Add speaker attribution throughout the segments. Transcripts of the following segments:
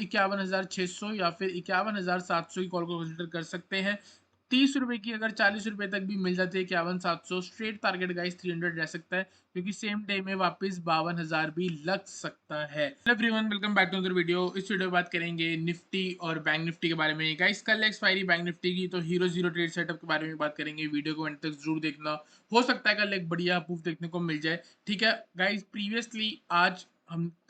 Speaker 1: 51,600 या फिर 51,700 की कॉल को कंसिडर कर सकते हैं। 30 रुपए की अगर 40 रुपए तक भी मिल जाती है 51,700, स्ट्रेट टारगेट गाइस 300 रह सकता है, क्योंकि सेम डे में वापस 52,000 भी लग सकता है। Hello everyone, welcome back to another video. इस वीडियो में बात करेंगे निफ्टी और बैंक निफ्टी के बारे में। गाइस कल एक्सपायरी बैंक निफ्टी की, तो हीरो जीरो ट्रेड सेटअप के बारे में बात करेंगे। वीडियो को एंड तक जरूर देखना, हो सकता है कल एक बढ़िया मूव देखने को मिल जाए। ठीक है गाइस, प्रीवियसली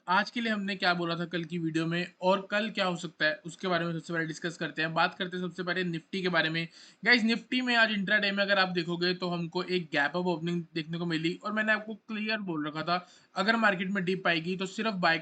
Speaker 1: आज के लिए हमने क्या बोला था कल की वीडियो में, और कल क्या हो सकता है उसके बारे में सबसे पहले डिस्कस करते हैं। बात करते हैं सबसे पहले निफ्टी के बारे में। गाइस निफ्टी में आज इंट्राडे में अगर आप देखोगे तो हमको एक गैप अप ओपनिंग देखने को मिली, और मैंने आपको क्लियर बोल रखा था अगर मार्केट में डिप आएगी तो सिर्फ बाय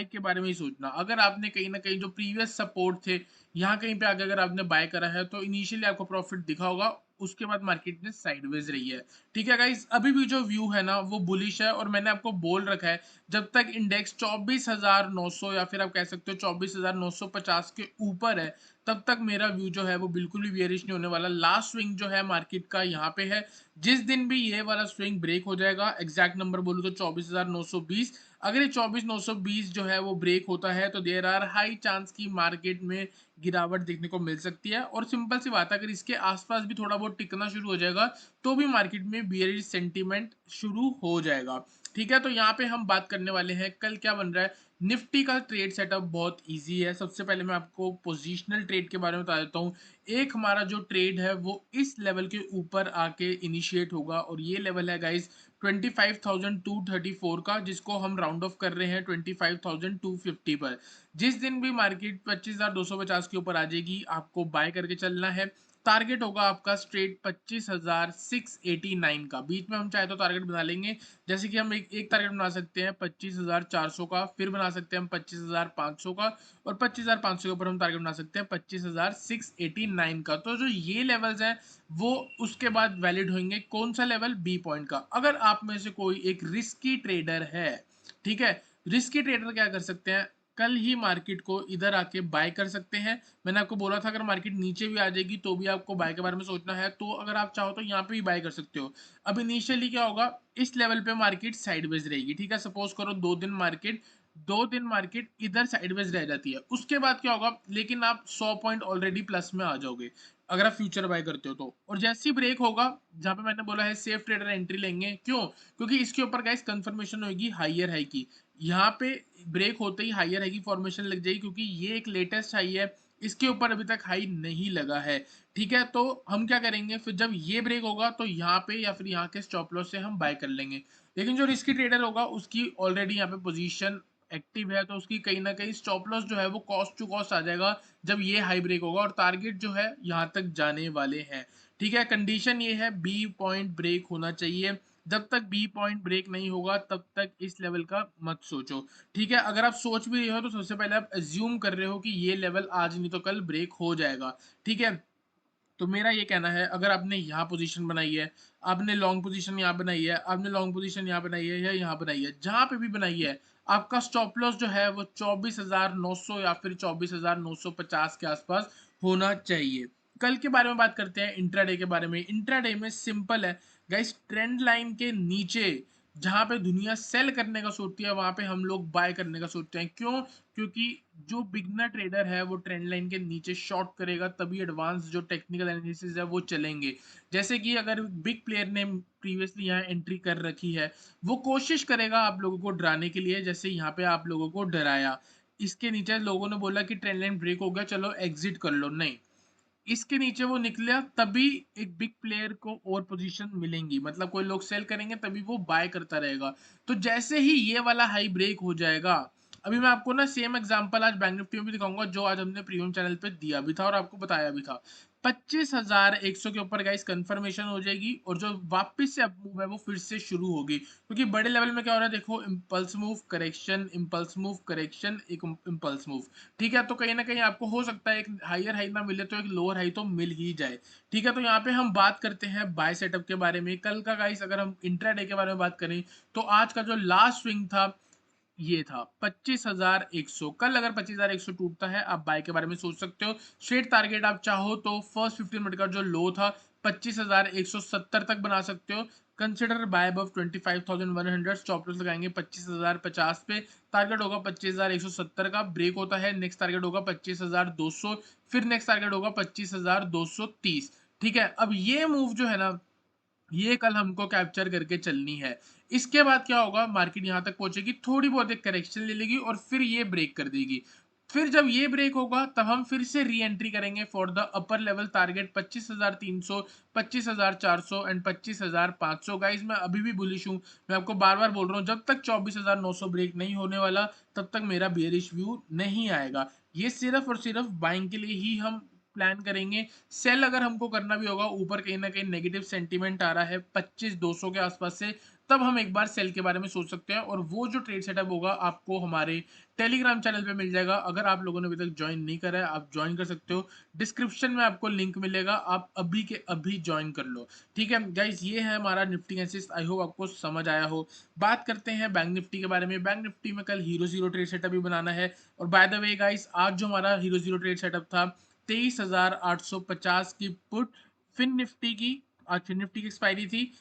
Speaker 1: के बारे में ही सोचना। अगर आपने कहीं ना कहीं जो प्रीवियस सपोर्ट थे यहाँ कहीं पे आगे अगर आपने बाय करा है तो इनिशियली आपको प्रॉफिट दिखा होगा, उसके बाद मार्केट ने साइडवेज रही है। ठीक है गाइस, अभी भी जो व्यू है ना वो बुलिश है, और मैंने आपको बोल रखा है जब तक इंडेक्स 24,900 या फिर आप कह सकते हो 24,950 के ऊपर है, तब तक मेरा व्यू जो है वो बिल्कुल भी बेयरिश नहीं होने वाला। लास्ट स्विंग जो है मार्केट का यहाँ पे है। जिस दिन भी ये वाला स्विंग ब्रेक हो जाएगा, एग्जैक्ट नंबर बोलूँ तो 24,920, अगर ये 24,920 जो है वो ब्रेक होता है तो देयर आर हाई चांस की मार्केट में गिरावट देखने को मिल सकती है। और सिंपल सी बात है, अगर इसके आसपास भी थोड़ा बहुत टिकना शुरू हो जाएगा तो भी मार्केट में बियरिश सेंटीमेंट शुरू हो जाएगा। ठीक है, तो यहाँ पे हम बात करने वाले हैं कल क्या बन रहा है। निफ्टी का ट्रेड सेटअप बहुत इजी है। सबसे पहले मैं आपको पोजिशनल ट्रेड के बारे में बता देता हूँ। एक हमारा जो ट्रेड है वो इस लेवल के ऊपर आके इनिशिएट होगा, और ये लेवल है गाइस 25,234 का, जिसको हम राउंड ऑफ कर रहे हैं 25,250 पर। जिस दिन भी मार्केट 25,250 के ऊपर आ जाएगी आपको बाय करके चलना है। टारगेट होगा आपका स्ट्रेट 25,689 का। बीच में हम चाहे तो टारगेट बना लेंगे, जैसे कि हम एक टारगेट बना सकते हैं 25,400 का, फिर बना सकते हैं हम 25,500 का, और 25,500 के ऊपर हम टारगेट बना सकते हैं 25,689 का। तो जो ये लेवल्स हैं वो उसके बाद वैलिड होंगे। कौन सा लेवल? बी पॉइंट का। अगर आप में से कोई एक रिस्की ट्रेडर है, ठीक है, रिस्की ट्रेडर क्या कर सकते हैं, कल ही मार्केट को इधर आके बाय कर सकते हैं। मैंने आपको बोला था अगर मार्केट नीचे भी आ जाएगी तो भी आपको बाय के बारे में सोचना है, तो अगर आप चाहो तो यहाँ पे भी बाय कर सकते हो। अब इनिशियली क्या होगा, इस लेवल पे मार्केट साइडवेज रहेगी। ठीक है, सपोज करो 2 दिन मार्केट इधर साइडवेज रह जाती है, उसके बाद क्या होगा, लेकिन आप 100 पॉइंट ऑलरेडी प्लस में आ जाओगे अगर आप फ्यूचर बाय करते हो तो। और जैसे ही ब्रेक होगा, जहां पे मैंने बोला है सेफ ट्रेडर एंट्री लेंगे, क्यों? क्योंकि इसके ऊपर गाइस कंफर्मेशन होगी हाइयर हाई की। यहाँ पे ब्रेक होते ही हाइयर हाई की फॉर्मेशन लग जाएगी, क्योंकि ये एक लेटेस्ट हाई है, इसके ऊपर अभी तक हाई नहीं लगा है। ठीक है, तो हम क्या करेंगे फिर, जब ये ब्रेक होगा तो यहाँ पे या फिर यहाँ के स्टॉप लॉस से हम बाय कर लेंगे। लेकिन जो रिस्की ट्रेडर होगा उसकी ऑलरेडी यहाँ पे पोजीशन एक्टिव है, तो उसकी कहीं ना कहीं स्टॉप लॉस जो है वो कॉस्ट टू कॉस्ट आ जाएगा जब ये हाई ब्रेक होगा, और टारगेट जो है यहाँ तक जाने वाले हैं। ठीक है, कंडीशन ये है बी पॉइंट ब्रेक होना चाहिए। जब तक बी पॉइंट ब्रेक नहीं होगा तब तक इस लेवल का मत सोचो। ठीक है, अगर आप सोच भी रहे हो तो सबसे पहले आप एज्यूम कर रहे हो कि ये लेवल आज नहीं तो कल ब्रेक हो जाएगा। ठीक है, तो मेरा ये कहना है, अगर आपने यहाँ पोजीशन बनाई है, आपने लॉन्ग पोजीशन यहाँ बनाई है, आपने लॉन्ग पोजीशन यहाँ बनाई है या यहाँ बनाई है, जहां पे भी बनाई है, आपका स्टॉप लॉस जो है वो 24,900 या फिर 24,950 के आसपास होना चाहिए। कल के बारे में बात करते हैं, इंट्राडे के बारे में। इंट्राडे में सिंपल है गाइस, ट्रेंड लाइन के नीचे जहां पे दुनिया सेल करने का सोचती है वहां पे हम लोग बाय करने का सोचते हैं। क्यों? क्योंकि जो बिगनर ट्रेडर है वो ट्रेंड लाइन के नीचे शॉर्ट करेगा, तभी एडवांस जो टेक्निकल एनालिसिस है वो चलेंगे। जैसे कि अगर बिग प्लेयर ने प्रीवियसली यहाँ एंट्री कर रखी है, वो कोशिश करेगा आप लोगों को डराने के लिए, जैसे यहाँ पे आप लोगों को डराया। इसके नीचे लोगों ने बोला कि ट्रेंड लाइन ब्रेक हो गया, चलो एग्जिट कर लो। नहीं, इसके नीचे वो निकला तभी एक बिग प्लेयर को और पोजीशन मिलेंगी, मतलब कोई लोग सेल करेंगे तभी वो बाय करता रहेगा। तो जैसे ही ये वाला हाई ब्रेक हो जाएगा, अभी मैं आपको ना सेम एग्जांपल आज बैंक निफ्टी में भी दिखाऊंगा, जो आज हमने प्रीमियम चैनल पे दिया भी था और आपको बताया भी था। 25,100 के ऊपर गाइस कंफर्मेशन हो जाएगी, और जो वापस से अप मूव है वो फिर से शुरू होगी, क्योंकि बड़े लेवल में क्या हो रहा है देखो, impulse move correction, impulse move correction, एक इम्पल्स मूव। ठीक है, तो कहीं ना कहीं आपको हो सकता है एक हाइयर हाई ना मिले तो एक लोअर हाई तो मिल ही जाए। ठीक है, तो यहाँ पे हम बात करते हैं बाय सेटअप के बारे में। कल का गाइस अगर हम इंट्राडे के बारे में बात करें, तो आज का जो लास्ट स्विंग था ये था 25,100। कल अगर 25,100 टूटता है आप बाय के बारे में सोच सकते हो। स्ट्रेट टारगेट आप चाहो तो फर्स्ट 15 मिनट का जो लो था 25,170 तक बना सकते हो। Consider buy above 25,100, stop loss लगाएंगे 25,050 पे, टारगेट होगा 25,170 का, ब्रेक होता है, नेक्स्ट टारगेट होगा 25,200, फिर नेक्स्ट टारगेट होगा 25,230। ठीक है, अब ये मूव जो है ना, ये कल हमको कैप्चर करके चलनी है। इसके बाद क्या होगा, मार्केट यहाँ तक पहुंचेगी, थोड़ी बहुत एक करेक्शन ले लेगी और फिर ये ब्रेक कर देगी। फिर जब ये ब्रेक होगा तब हम फिर से री एंट्री करेंगे for the upper level target 25,300, 25,400 and 25,500। Guys मैं अभी भी बुलिश हूँ, मैं आपको बार बार बोल रहा हूँ, जब तक 24,900 ब्रेक नहीं होने वाला तब तक मेरा बेयरिश व्यू नहीं आएगा। ये सिर्फ और सिर्फ बाइंग के लिए ही हम प्लान करेंगे। सेल अगर हमको करना भी होगा, ऊपर कहीं ना कहीं नेगेटिव सेंटीमेंट आ रहा है 25,200 के आसपास से, तब हम एक बार सेल के बारे में सोच सकते हैं। और वो जो ट्रेड सेटअप होगा आपको हमारे टेलीग्राम चैनल पे मिल जाएगा। अगर आप लोगों ने अभी तक ज्वाइन नहीं करा है, आप ज्वाइन कर सकते हो, डिस्क्रिप्शन में आपको लिंक मिलेगा, आप अभी के अभी ज्वाइन कर लो। ठीक है गाइज, ये है हमारा निफ्टी एनालिसिस, आई होप आपको समझ आया हो। बात करते हैं बैंक निफ्टी के बारे में। बैंक निफ्टी में कल हीरो जीरो ट्रेड सेटअप भी बनाना है। और बाय द वे गाइस, आज जो हमारा हीरो जीरो ट्रेड सेटअप था 23,850 की पुट, फिन निफ्टी की, आज फिन निफ्टी की एक्सपायरी थी,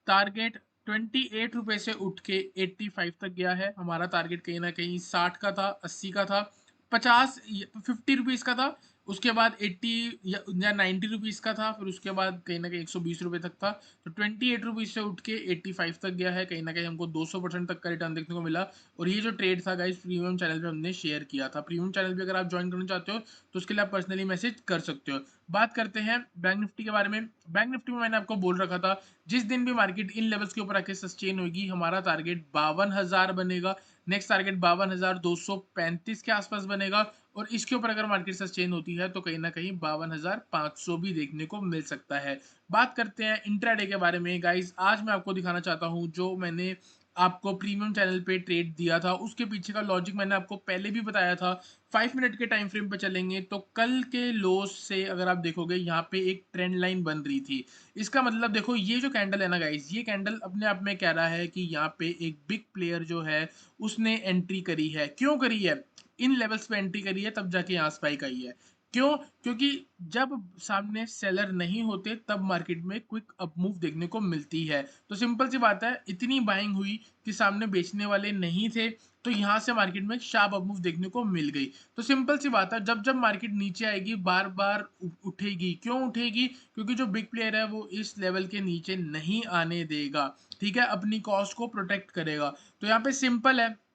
Speaker 1: टारगेट 28 रुपए से उठ के 85 तक गया है। हमारा टारगेट कहीं ना कहीं 60 का था, 80 का था, 50 का था, उसके बाद 80 या 90 रुपीज़ का था, फिर उसके बाद कहीं ना कहीं 120 रुपये तक था। तो 28 रुपीज़ से उठ के 85 तक गया है, कहीं ना कहीं हमको 200% तक का रिटर्न देखने को मिला। और ये जो ट्रेड था गाइस, प्रीमियम चैनल पे हमने शेयर किया था। प्रीमियम चैनल पे अगर आप ज्वाइन करना चाहते हो तो उसके लिए आप पर्सनली मैसेज कर सकते हो। बात करते हैं बैंक निफ्टी के बारे में। बैंक निफ्टी में मैंने आपको बोल रखा था, जिस दिन भी मार्केट इन लेवल्स के ऊपर आके सस्टेन होगी, हमारा टारगेट 52,000 बनेगा, नेक्स्ट टारगेट 52,235 के आसपास बनेगा। और इसके ऊपर अगर मार्केट सस्टेन होती है तो कहीं ना कहीं 52,500 भी देखने को मिल सकता है। बात करते हैं इंट्राडे के बारे में। गाइस आज मैं आपको दिखाना चाहता हूं, जो मैंने आपको प्रीमियम चैनल पे ट्रेड दिया था उसके पीछे का लॉजिक मैंने आपको पहले भी बताया था। 5 मिनट के टाइम फ्रेम पे चलेंगे तो कल के लोस से अगर आप देखोगे, यहाँ पे एक ट्रेंड लाइन बन रही थी। इसका मतलब देखो, ये जो कैंडल है ना गाइस, ये कैंडल अपने आप में कह रहा है कि यहाँ पे एक बिग प्लेयर जो है उसने एंट्री करी है। क्यों करी है? इन लेवल्स पे एंट्री करी है, तब जाके यहाँ स्पाइक आई है। क्यों? क्योंकि जब सामने सेलर नहीं होते तब मार्केट में क्विक अप मूव देखने को मिलती है। तो सिंपल सी बात है, इतनी बाइंग हुई कि सामने बेचने वाले नहीं थे, तो यहाँ से मार्केट में शार्प अप मूव देखने को मिल गई। तो सिंपल सी बात है, जब जब मार्केट नीचे आएगी बार बार उठेगी। क्यों उठेगी? क्योंकि जो बिग प्लेयर है वो इस लेवल के नीचे नहीं आने देगा। ठीक है, अपनी कॉस्ट को प्रोटेक्ट करेगा। तो यहाँ पे सिंपल है,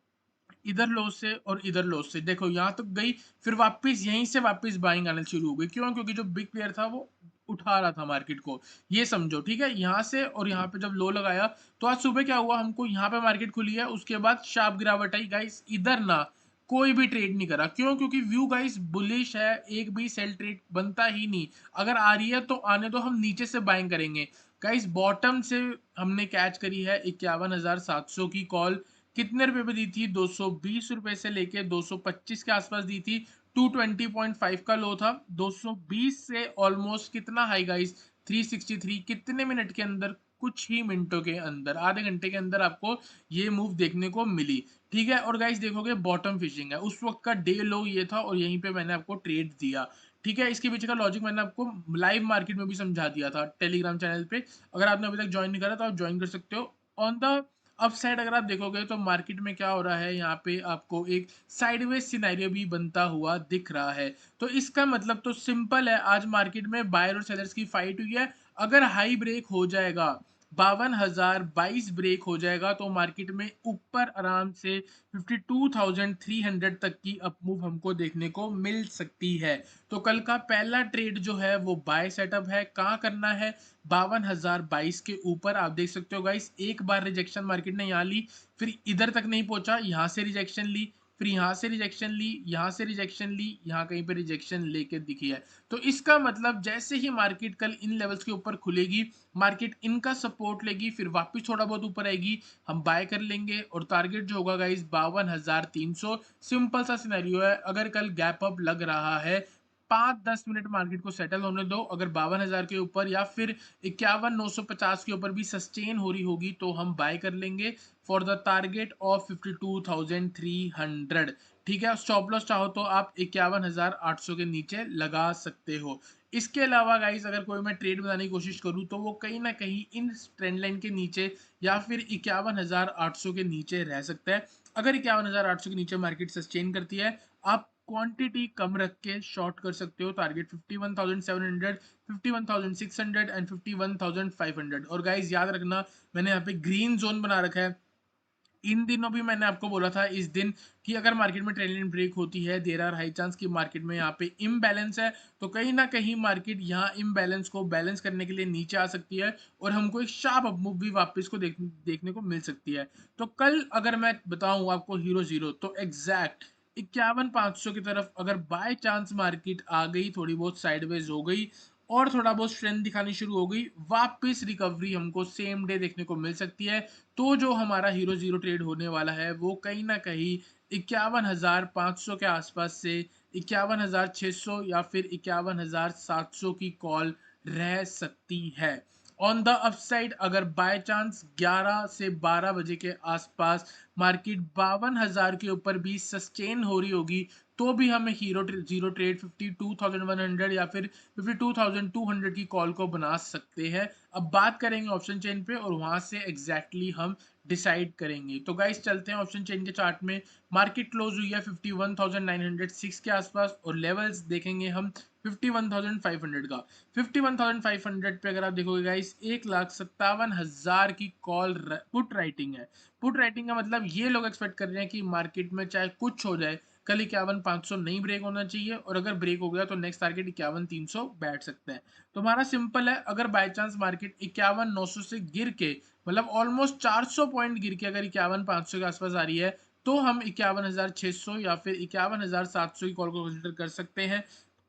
Speaker 1: इधर लॉस से और इधर लॉस से, देखो यहाँ तक गई, फिर वापस यहीं से वापस बाइंग आना शुरू हो गई। क्यों? क्योंकि जो बिग प्लेयर था वो उठा रहा था मार्केट को, ये समझो। ठीक है, यहाँ से और यहाँ पे जब लो लगाया तो आज सुबह क्या हुआ, हमको यहाँ पे मार्केट खुली है, उसके बाद शार्प गिरावट आई। गाइस इधर ना कोई भी ट्रेड नहीं करा। क्यों? क्योंकि व्यू गाइस बुलिश है, एक भी सेल ट्रेड बनता ही नहीं। अगर आ रही है तो आने दो, हम नीचे से बाइंग करेंगे। गाइस बॉटम से हमने कैच करी है 51,700 की कॉल। कितने रुपए पे दी थी? 220 रुपए से लेके 225 के आसपास दी थी। 220.5 का लो था। 220 से ऑलमोस्ट कितना हाई गाइस, 363। कितने मिनट के अंदर? कुछ ही मिनटों के अंदर, आधे घंटे के अंदर आपको ये मूव देखने को मिली। ठीक है, और गाइस देखोगे बॉटम फिशिंग है, उस वक्त का डे लो ये था और यहीं पे मैंने आपको ट्रेड दिया। ठीक है, इसके पीछे का लॉजिक मैंने आपको लाइव मार्केट में भी समझा दिया था टेलीग्राम चैनल पे। अगर आपने अभी तक ज्वाइन नहीं करा तो आप ज्वाइन कर सकते हो। ऑन द अप साइड अगर आप देखोगे तो मार्केट में क्या हो रहा है, यहाँ पे आपको एक साइडवेज सिनेरियो भी बनता हुआ दिख रहा है। तो इसका मतलब तो सिंपल है, आज मार्केट में बायर और सेलर्स की फाइट हुई है। अगर हाई ब्रेक हो जाएगा, 52,022 ब्रेक हो जाएगा तो मार्केट में ऊपर आराम से 52,300 तक की अप मूव हमको देखने को मिल सकती है। तो कल का पहला ट्रेड जो है वो बाय सेटअप है। कहाँ करना है? 52,022 के ऊपर। आप देख सकते हो गाइस, एक बार रिजेक्शन मार्केट ने यहाँ ली, फिर इधर तक नहीं पहुंचा, यहाँ से रिजेक्शन ली, फिर यहाँ से रिजेक्शन ली, यहाँ से रिजेक्शन ली, यहाँ कहीं पे रिजेक्शन लेके दिखी है। तो इसका मतलब जैसे ही मार्केट कल इन लेवल्स के ऊपर खुलेगी, मार्केट इनका सपोर्ट लेगी, फिर वापस थोड़ा बहुत ऊपर आएगी, हम बाय कर लेंगे। और टारगेट जो होगा गाइस 52,300। सिंपल सा सिनेरियो है, अगर कल गैप अप लग रहा है, 5-10 मिनट मार्केट को सेटल होने दो। अगर 52,000 के ऊपर या फिर 51,950 के ऊपर भी सस्टेन हो रही होगी तो हम बाय कर लेंगे फॉर द टारगेट ऑफ 52,300। ठीक है, स्टॉप लॉस चाहो तो आप 51,800 के नीचे लगा सकते हो। इसके अलावा गाइस अगर कोई मैं ट्रेड बनाने की कोशिश करूँ तो वो कहीं ना कहीं इन ट्रेंड लाइन के नीचे या फिर 51,800 के नीचे रह सकता है। अगर 51,800 के नीचे मार्केट सस्टेन करती है, आप क्वांटिटी कम रख के शॉर्ट कर सकते हो। Target 51,700, 51,600 and 51,500। और गाइस याद रखना, मैंने यहाँ पे ग्रीन जोन बना रखा है। इन दिनों भी मैंने आपको बोला था इस दिन कि अगर मार्केट में ट्रेंड लाइन ब्रेक होती है, देयर आर हाई चांस कि मार्केट में यहाँ पे इम्बैलेंस है, तो कहीं ना कहीं मार्केट यहाँ इम्बैलेंस को बैलेंस करने के लिए नीचे आ सकती है और हमको एक शार्प अपमूव भी वापस को देखने को मिल सकती है। तो कल अगर मैं बताऊं आपको हीरो जीरो, तो एग्जैक्ट 51,500 की तरफ अगर बाय चांस मार्केट आ गई, थोड़ी बहुत साइडवेज हो गई और थोड़ा बहुत स्ट्रेंथ दिखानी शुरू हो गई, वापस रिकवरी हमको सेम डे देखने को मिल सकती है। तो जो हमारा हीरो जीरो ट्रेड होने वाला है वो कहीं ना कहीं 51,500 के आसपास से 51,600 या फिर 51,700 की कॉल रह सकती है। ऑन द अपसाइड अगर बाय चांस 11 से 12 बजे के आसपास मार्केट 52,000 के ऊपर भी सस्टेन हो रही होगी, तो भी हमें हीरो जीरो ट्रेड 52,100 या फिर 52,200 की कॉल को बना सकते हैं। अब बात करेंगे ऑप्शन चेन पे और वहां से एग्जैक्टली हम डिसाइड करेंगे। तो गाइस चलते हैं ऑप्शन चेन के चार्ट में। मार्केट क्लोज हुई है 51,906 के आसपास और लेवल्स देखेंगे हम 51,500 का। 51,500 पे अगर आप देखोगे गाइस 1,57,000 की कॉल पुट राइटिंग है। पुट राइटिंग का मतलब ये लोग एक्सपेक्ट कर रहे हैं कि मार्केट में चाहे कुछ हो जाए, कल 51,500 नहीं ब्रेक होना चाहिए और अगर ब्रेक हो गया तो नेक्स्ट टारगेट 51,300 बैठ सकता है। तो हमारा सिंपल है, अगर बाय चांस मार्केट 51,900 से गिर के मतलब ऑलमोस्ट 400 पॉइंट गिर के अगर 51,500 के आसपास आ रही है, तो हम 51,600 या फिर 51,700 की कॉल को कंसिडर कर सकते हैं।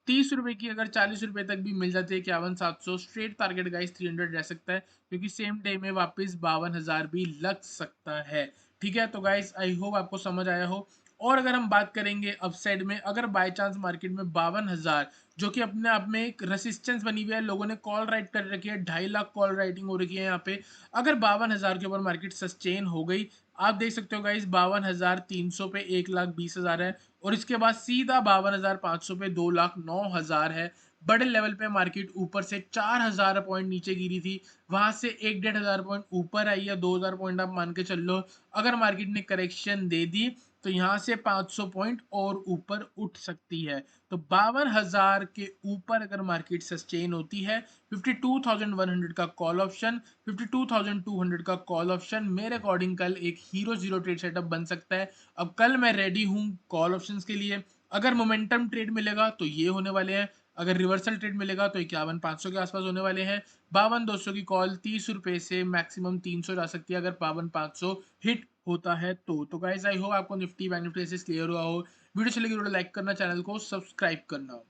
Speaker 1: 30 रुपए की अगर 40 रुपए तक भी मिल जाती है 51,700, स्ट्रेट टारगेट गाइस 300 रह सकता है, क्योंकि सेम डे में वापस 52,000 भी लग सकता है। ठीक है, तो गाइस आई होप आपको समझ आया हो। और अगर हम बात करेंगे अपसाइड में, अगर बाय चांस मार्केट में 52,000, जो कि अपने आप में एक रेसिस्टेंस बनी हुई है, लोगों ने कॉल राइट कर रखी है, 2.5 लाख कॉल राइटिंग हो रखी है यहाँ पे, अगर 52,000 के ऊपर मार्केट सस्टेन हो गई, आप देख सकते हो गाइस 52,300 पे 1,20,000 है और इसके बाद सीधा 52,500 पे 2,09,000 है। बड़े लेवल पे मार्केट ऊपर से 4,000 पॉइंट नीचे गिरी थी, वहां से 1,500 पॉइंट ऊपर आई है, 2,000 पॉइंट आप मान के चल लो। अगर मार्केट ने करेक्शन दे दी तो यहाँ से 500 पॉइंट और ऊपर उठ सकती है। तो 52,000 के ऊपर अगर मार्केट सस्टेन होती है, 52,100 का कॉल ऑप्शन, 52,200 का कॉल ऑप्शन मेरे अकॉर्डिंग कल एक हीरो जीरो ट्रेड सेटअप बन सकता है। अब कल मैं रेडी हूँ कॉल ऑप्शंस के लिए। अगर मोमेंटम ट्रेड मिलेगा तो ये होने वाले हैं, अगर रिवर्सल ट्रेड मिलेगा तो 51,500 के आसपास होने वाले हैं। 52,200 की कॉल 30 रुपए से मैक्सिमम 300 जा सकती है अगर 52,500 हिट होता है तो गाइस आई होप आपको निफ्टी बैंक निफ्टी क्लियर हुआ हो। वीडियो चलेगी, वीडियो लाइक करना, चैनल को सब्सक्राइब करना।